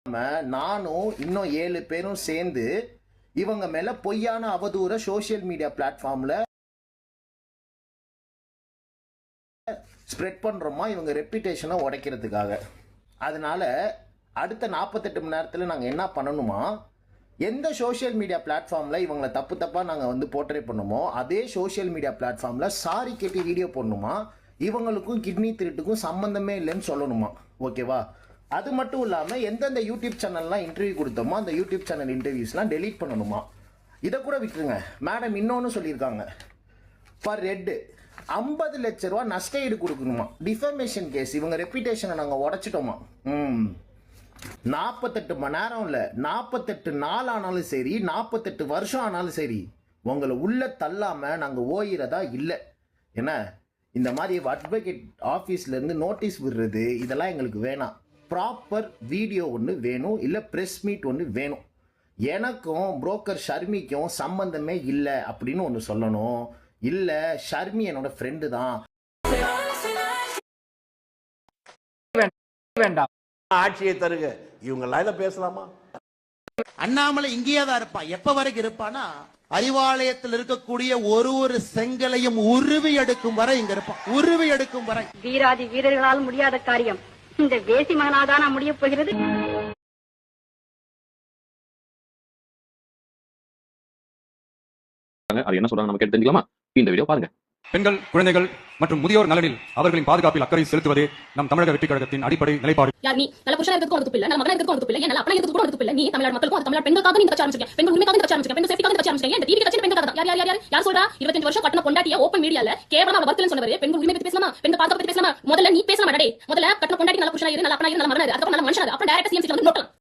நானும் இன்னும் 7 பேரும் சேர்ந்து இவங்க மேல பொய்யான அவதூற சோசியல் மீடியா பிளாட்ஃபார்ம்ல ஸ்ப்ரெட் பண்றோமா இவங்க ரெப்யூட்டேஷனை உடைக்கிறதுக்காக. அதனால அடுத்த 48 மணி நேரத்தில் நாங்கள் என்ன பண்ணணுமா, எந்த சோசியல் மீடியா பிளாட்ஃபார்ம்ல இவங்களை தப்பா நாங்கள் போர்ட்ரே பண்ணுமோ அதே சோசியல் மீடியா பிளாட்ஃபார்ம்ல சாரி கேட்டு வீடியோ போடணுமா, இவங்களுக்கும் கிட்னி திருட்டுக்கும் சம்பந்தமே இல்லைன்னு சொல்லணுமா. ஓகேவா? அது மட்டும் இல்லாமல் எந்தெந்த யூடியூப் சேனல்லாம் இன்டர்வியூ கொடுத்தோமோ அந்த யூடியூப் சேனல் இன்டர்வியூஸ்லாம் டெலீட் பண்ணணுமா. இதை கூட விட்டுருங்க, மேடம் இன்னொன்று சொல்லியிருக்காங்க, பர் ஹெட் 50 லட்ச ரூபா நஷ்ட ஈடு கொடுக்கணுமா. டிஃபமேஷன் கேஸ், இவங்க ரெப்யூட்டேஷனை நாங்கள் உடைச்சிட்டோமா. 48 மணி நேரம் இல்லை, 48 நாள் ஆனாலும் சரி, 48 வருஷம் ஆனாலும் சரி, உங்களை உள்ள தள்ளாமல் நாங்கள் ஓயிறதா இல்லை. ஏன்னா இந்த மாதிரி அட்வொகேட் ஆஃபீஸ்லேருந்து நோட்டீஸ் விடுறது இதெல்லாம் எங்களுக்கு வேணாம். ப்ராப்பர் வீடியோ ஒன்று வேணும், இல்லை ப்ரெஸ் மீட் ஒன்று வேணும். எனக்கும் புரோக்கர் ஷர்மிக்கும் சம்பந்தமே இல்லை அப்படின்னு ஒன்று சொல்லணும். இல்லை ஷர்மி என்னோட ஃப்ரெண்டு தான். வேண்டாம், ஆட்சியை தருக. இவங்க லைன்ல பேசலாமா? அண்ணாமலை இங்கேயே தான் இருப்பான். எப்ப வரைக்கும் இருப்பானா, அறிவாலயத்தில் இருக்கக்கூடிய ஒரு செங்கலையும் உருவி எடுக்கும் வரை இங்க இருப்பான். உருவி எடுக்கும் வரை. வீராதி வீரர்களால் முடியாத காரியம் இந்த வேசி மகனாதானா முடிய போகிறது. அது என்ன சொல்றாங்க நமக்கு தெரிஞ்சுக்கலாமா? இந்த வீடியோ பாருங்க. பெண்கள், குழந்தைகள் மற்றும் முதியோர் நலனில் அவர்களின் பாதுகாப்பில் அக்கறை செலுத்துவதே நம் தமிழக வெற்றி கழகத்தின் அடிப்படை நிலைப்பாடு. யார் நீ? நல்ல புருஷனா இருக்கிறதுக்கு உனக்கு பிள்ளை, நல்ல மகனா இருக்கிறதுக்கு உனக்கு பிள்ளை, நல்ல அப்பனா இருக்கிறதுக்கு கூட உனக்கு பிள்ளை. நீ தமிழ்நாடு மக்களுக்கும் தமிழ்நாடு பெண்களுக்காக நீ கட்சி ஆரம்பிச்சிருக்க, பெண்கள் உரிமைக்காக கட்சி ஆரம்பிச்சிருக்க, பெண்கள் சேஃப்டிக்காக கட்சி ஆரம்பிச்சிருக்க. இந்த டிவி கட்சி பெண்களுக்காக தான். யார் சொல்றா? 25 வருஷம் கட்டண பொண்டாட்டிய ஓபன் மீடியால கேவலமா வர்த்தலன்னு சொன்னவரே பெண்கள் உரிமை பத்தி பேசலாமா? பெண்கள் பாதுகாப்பு பத்தி பேசலாமா? முதல்ல நீ பேசலாமா? டேய், முதல்ல கட்டண பொண்டாட்டி நல்ல புருஷனா இரு, நல்ல அப்பனா இரு, நல்ல மகனா இரு, அதுக்கப்புறம் நல்ல மனுஷனா இரு, அப்புறம் டைரக்டா சிஎம்சி வந்து நோட்டலாம்.